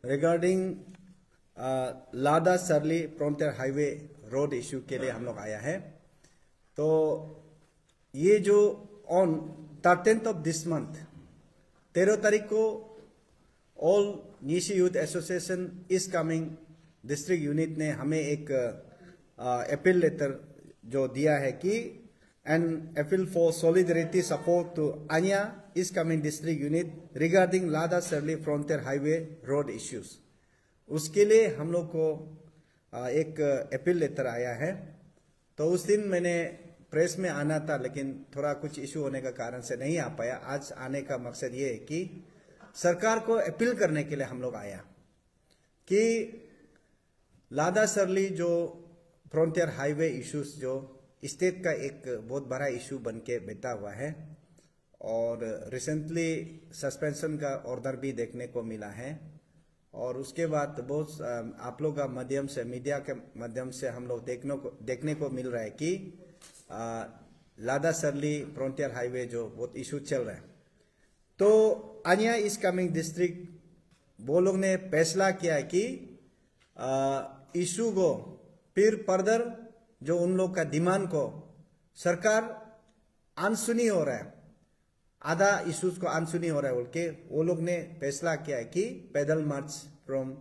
Regarding लादा सरली frontier highway road issue के लिए हम लोग आया है। तो ये जो on 13th of this month 13 तारीख को all Nyishi youth association East Kameng district unit ने हमें एक अपील लेटर जो दिया है कि and appeal for solidarity support to ANYA East Kameng district unit regarding लादा सरली फ्रंटियर हाईवे रोड इश्यूज। उसके लिए हम लोग को एक अपील लेटर आया है। तो उस दिन मैंने प्रेस में आना था, लेकिन थोड़ा कुछ इशू होने का कारण से नहीं आ पाया। आज आने का मकसद ये है कि सरकार को अपील करने के लिए हम लोग आया कि लादा सरली जो फ्रंटियर हाईवे इश्यूज जो स्टेट का एक बहुत बड़ा इशू बन के बैठा हुआ है और रिसेंटली सस्पेंशन का ऑर्डर भी देखने को मिला है। और उसके बाद बहुत आप लोग का माध्यम से, मीडिया के माध्यम से हम लोग देखने को मिल रहा है कि लादा सरली फ्रंटियर हाईवे जो बहुत इशू चल रहा है। तो आन्या इस कमिंग डिस्ट्रिक्ट वो लोग ने फैसला किया है कि इशू को फिर फर्दर जो उन लोग का डिमांड को सरकार अनसुनी हो रहा है, आधा इश्यूज को अनसुनी हो रहा है बोल के वो लोग ने फैसला किया है कि पैदल मार्च फ्रॉम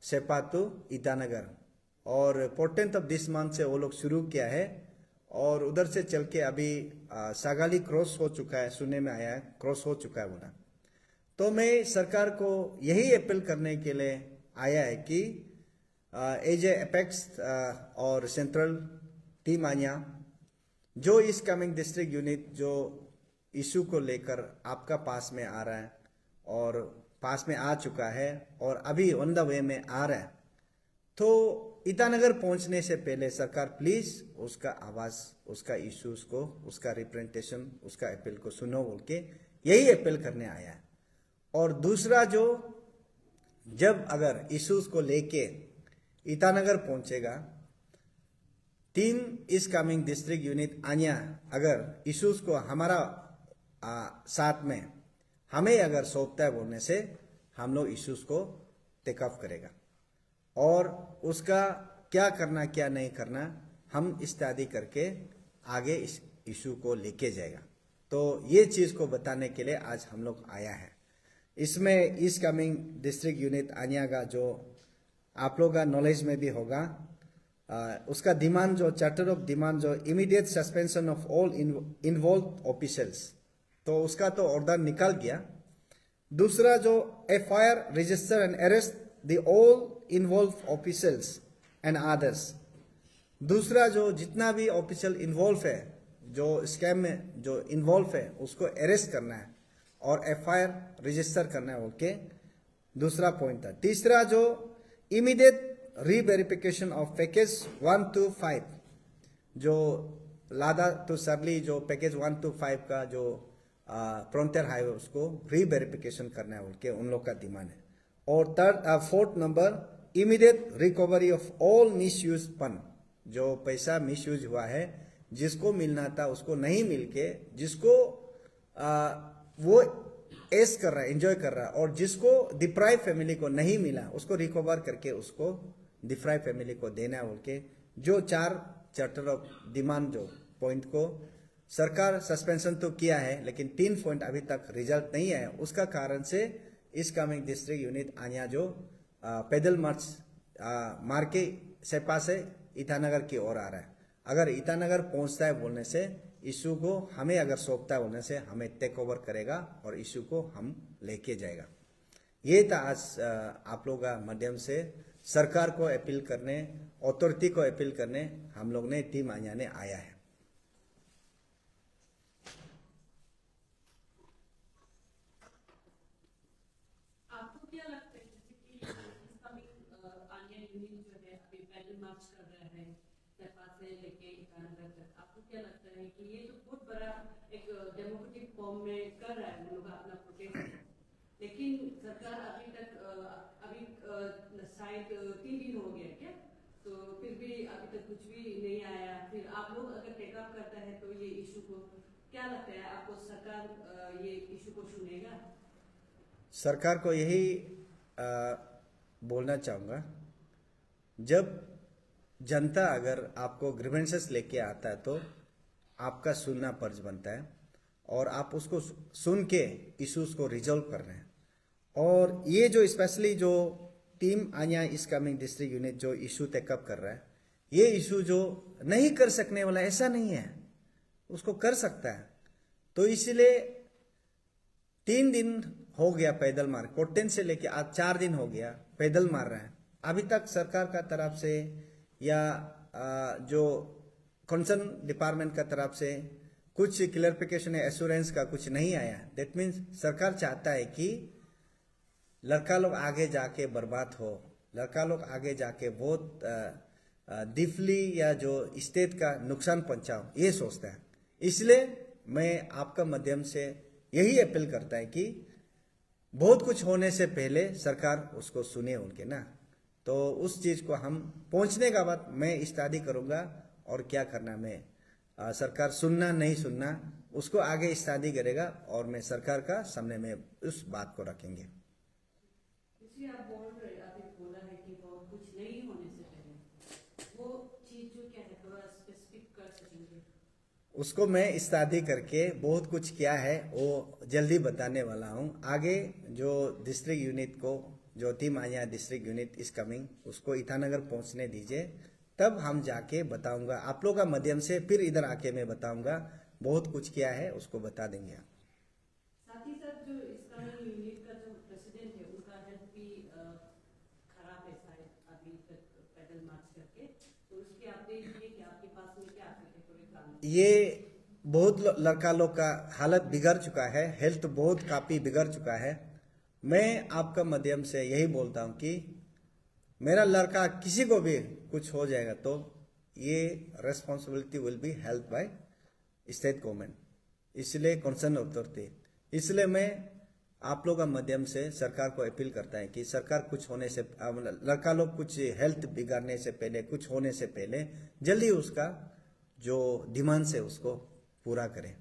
सेपा टू ईटानगर। और 14th ऑफ दिस मंथ से वो लोग शुरू किया है और उधर से चल के अभी सागाली क्रॉस हो चुका है, सुनने में आया है क्रॉस हो चुका है बोला। तो मैं सरकार को यही अपील करने के लिए आया है कि एज ए एपेक्स और सेंट्रल टीम आन्या जो इस कमिंग डिस्ट्रिक्ट यूनिट जो इशू को लेकर आपका पास में आ रहा है और पास में आ चुका है और अभी ऑन द वे में आ रहा है, तो ईटानगर पहुंचने से पहले सरकार प्लीज उसका आवाज, उसका इश्यूज को, उसका रिप्रेजेंटेशन, उसका अपील को सुनो बोल के यही अपील करने आया है। और दूसरा जो जब अगर इश्यूज को लेके ईटानगर पहुंचेगा, टीम इस कमिंग डिस्ट्रिक्ट यूनिट आन्या अगर इश्यूज को हमारा साथ में हमें अगर सौंपता है बोलने से हम लोग इश्यूज को टेक अप करेगा और उसका क्या करना क्या नहीं करना हम इत्यादि करके आगे इस इशू को लेके जाएगा। तो ये चीज को बताने के लिए आज हम लोग आया है। इसमें इस कमिंग डिस्ट्रिक्ट यूनिट आन्या का जो आप लोग का नॉलेज में भी होगा, उसका डिमांड जो चार्टर ऑफ डिमांड जो immediate suspension of all involve officials, तो उसका तो ऑर्डर निकल गया। दूसरा जो FIR register and arrest the all involve officials and others. दूसरा जो जितना भी ऑफिशियल इन्वॉल्व है, जो स्कैम में जो इन्वॉल्व है, उसको अरेस्ट करना है और FIR रजिस्टर करना है बोल के दूसरा पॉइंट था। तीसरा जो immediate reverification of package 1 to 5, जो लादा टू सरली जो पैकेज 1 to 5 का जो फ्रंटियर हाईवे उसको रीवेरिफिकेशन करना है बोल के उन लोग का डिमांड है। और fourth number immediate recovery of all misuse fund, जो पैसा मिसयूज हुआ है, जिसको मिलना था उसको नहीं मिलके, जिसको वो एस कर रहा है, एंजॉय कर रहा है, और जिसको डिप्राइव फैमिली को नहीं मिला उसको रिकवर करके उसको डिप्राइव फैमिली को देना है बोल के जो 4 चार्टर ऑफ डिमांड जो पॉइंट को सरकार सस्पेंशन तो किया है, लेकिन 3 पॉइंट अभी तक रिजल्ट नहीं आया। उसका कारण से इस कमिंग डिस्ट्रिक्ट यूनिट आन्या जो पैदल मार्च मार के सेपा से ईटानगर की ओर आ रहा है। अगर ईटानगर पहुंचता है बोलने से इशू को हमें अगर सौंपता है बोलने से हमें टेक ओवर करेगा और इशू को हम लेके जाएगा। ये था आज आप लोगों का माध्यम से सरकार को अपील करने, अथॉरिटी को अपील करने हम लोग ने टीम आन्या ने आया है। आपको क्या लगता है जैसे कि इस कमिंग आन्या यूनिट जो है अभी पैदल मार्च कर रहा है सेपा से लेके ईटानगर तक, आपको क्या लगता है कि ये तो बहुत बड़ा एक डेमोक्रेटिक फॉर्म में कर रहा है लोग अपना प्रोटेस्ट, लेकिन सरकार अभी तक अभी शायद 3 दिन हो गया क्या, तो फिर भी अभी तक कुछ भी नहीं आया। फिर आप लोग अगर टेकअप करता है तो ये इशू को क्या लगता है आपको, सरकार ये इशू को सुनेगा? सरकार को यही बोलना चाहूँगा, जब जनता अगर आपको ग्रीवेंसेस लेके आता है तो आपका सुनना फर्ज बनता है और आप उसको सुन के इश्यूज को रिजॉल्व कर रहे हैं। और ये जो स्पेशली जो team ANYA East Kameng district unit जो इशू टेकअप कर रहा है, ये इशू जो नहीं कर सकने वाला ऐसा नहीं है, उसको कर सकता है। तो इसलिए 3 दिन हो गया पैदल मार, कोट्टेन से लेके आज 4 दिन हो गया पैदल मार रहा है। अभी तक सरकार का तरफ से या जो कंसर्न डिपार्टमेंट का तरफ से कुछ क्लियरिफिकेशन या एश्योरेंस का कुछ नहीं आया। दैट मीन्स सरकार चाहता है कि लड़का लोग आगे जाके बर्बाद हो, लड़का लोग आगे जाके बहुत डीपली या जो स्टेट का नुकसान पहुंचाओ, ये सोचता है। इसलिए मैं आपका माध्यम से यही अपील करता है कि बहुत कुछ होने से पहले सरकार उसको सुने उनके ना, तो उस चीज को हम पहुंचने का बाद मैं स्टडी करूंगा और क्या करना, मैं सरकार सुनना नहीं सुनना उसको आगे स्टडी करेगा और मैं सरकार का सामने में उस बात को रखेंगे। आप बोल रहे, आपने बोला है कि बहुत कुछ नहीं होने से पहले, वो चीज जो क्या है थोड़ा स्पेसिफिक कर सकेंगे? उसको मैं स्टडी करके बहुत कुछ क्या है वो जल्दी बताने वाला हूँ। आगे जो डिस्ट्रिक्ट यूनिट को, जो team ANYA district unit is coming, उसको ईटानगर पहुंचने दीजिए, तब हम जाके बताऊंगा आप लोग का माध्यम से। फिर इधर आके मैं बताऊंगा बहुत कुछ क्या है, उसको बता देंगे आप। साथ ही साथ जो इसका यूनिट का जो प्रेसिडेंट है उनका हेल्थ भी खराब है शायद अभी तक पैदल मार्च करके, तो उसकी अपडेट ये कि आपके पास में क्या है? ये बहुत लड़का लोग का हालत बिगड़ चुका है, हेल्थ बहुत काफी बिगड़ चुका है। मैं आपका माध्यम से यही बोलता हूँ कि मेरा लड़का किसी को भी कुछ हो जाएगा तो ये responsibility will be held by state government, इसलिए कंसर्न अथॉरिटी। इसलिए मैं आप लोगों का माध्यम से सरकार को अपील करता है कि सरकार कुछ होने से, लड़का लोग कुछ हेल्थ बिगाड़ने से पहले, कुछ होने से पहले जल्दी उसका जो डिमांड है उसको पूरा करें।